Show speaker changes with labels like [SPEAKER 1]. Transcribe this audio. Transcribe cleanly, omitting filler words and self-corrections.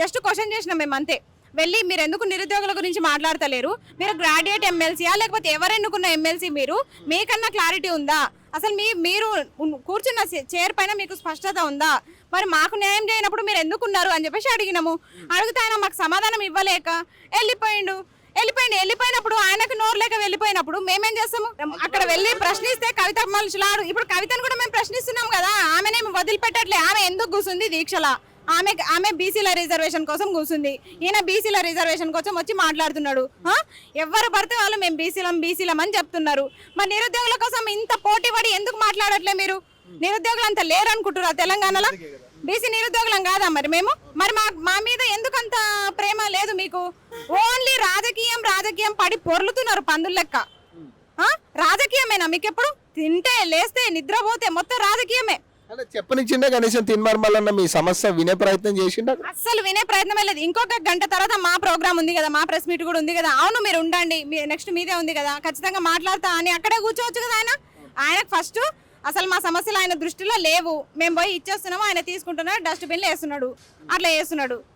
[SPEAKER 1] Just question చేసినాం మేము అంతే. వెళ్ళి మీరు ఎందుకు నిరుద్యోగుల గురించి మాట్లాడతలేరు, మీరు గ్రాడ్యుయేట్ ఎమ్మెల్సీయా లేకపోతే ఎవరు ఎన్నుకున్న ఎమ్మెల్సీ, మీరు మీకన్నా క్లారిటీ ఉందా, అసలు మీరు కూర్చున్న చైర్ పైన మీకు స్పష్టత ఉందా, మరి మాకు న్యాయం చేయనప్పుడు మీరు ఎందుకున్నారు అని చెప్పేసి అడిగినాము. అడిగితే ఆయన మాకు సమాధానం ఇవ్వలేక వెళ్ళిపోయినప్పుడు ఆయనకు నోరు లేక వెళ్ళిపోయినప్పుడు మేమేం చేస్తాము, అక్కడ వెళ్ళి ప్రశ్నిస్తే కవిత మనుషులాడు. ఇప్పుడు కవితను కూడా మేము ప్రశ్నిస్తున్నాం కదా, ఆమెనే వదిలిపెట్టట్లే. ఆమె ఎందుకు కూర్చుంది దీక్షలా, ఆమె బీసీల రిజర్వేషన్ కోసం కూర్చుంది, ఈయన బీసీల రిజర్వేషన్ కోసం వచ్చి మాట్లాడుతున్నాడు. ఎవరు పడితే వాళ్ళు మేము బీసీలం అని చెప్తున్నారు. మరి నిరుద్యోగుల కోసం ఇంత పోటీ పడి ఎందుకు మాట్లాడట్లే మీరు? నిరుద్యోగులు అంత లేరు అనుకుంటున్నారా తెలంగాణలో? బీసీ నిరుద్యోగులం కాదా మరి మేము? మరి మా మీద ఎందుకంత ప్రేమ లేదు మీకు? ఓన్లీ రాజకీయం పడి పొర్లుతున్నారు పందుల లెక్క. రాజకీయమేనా మీకు? ఎప్పుడు తింటే లేస్తే నిద్రపోతే మొత్తం రాజకీయమే.
[SPEAKER 2] చెప్పనిచ్చిండే కనీసం తిన్మర్మలన్న మీ సమస్య వినే ప్రయత్నం చేసిండ?
[SPEAKER 1] అస్సలు వినే ప్రయత్నమే లేదు. ఇంకొక గంట తర్వాత మా ప్రోగ్రామ్ ఉంది కదా, మా ప్రెస్ మీట్ కూడా ఉంది కదా. అవును మీరు ఉండండి, నెక్స్ట్ మీదే ఉంది కదా, ఖచ్చితంగా మాట్లాడతా అని అక్కడే కూర్చోవచ్చు కదా. ఆయనకు ఫస్ట్ అసలు మా సమస్యలు ఆయన దృష్టిలో లేవు, మేము పోయి ఇచ్చేస్తున్నాము, ఆయన తీసుకుంటున్నాడు, డస్ట్బిన్లో వేస్తున్నాడు, అట్లా చేస్తున్నాడు.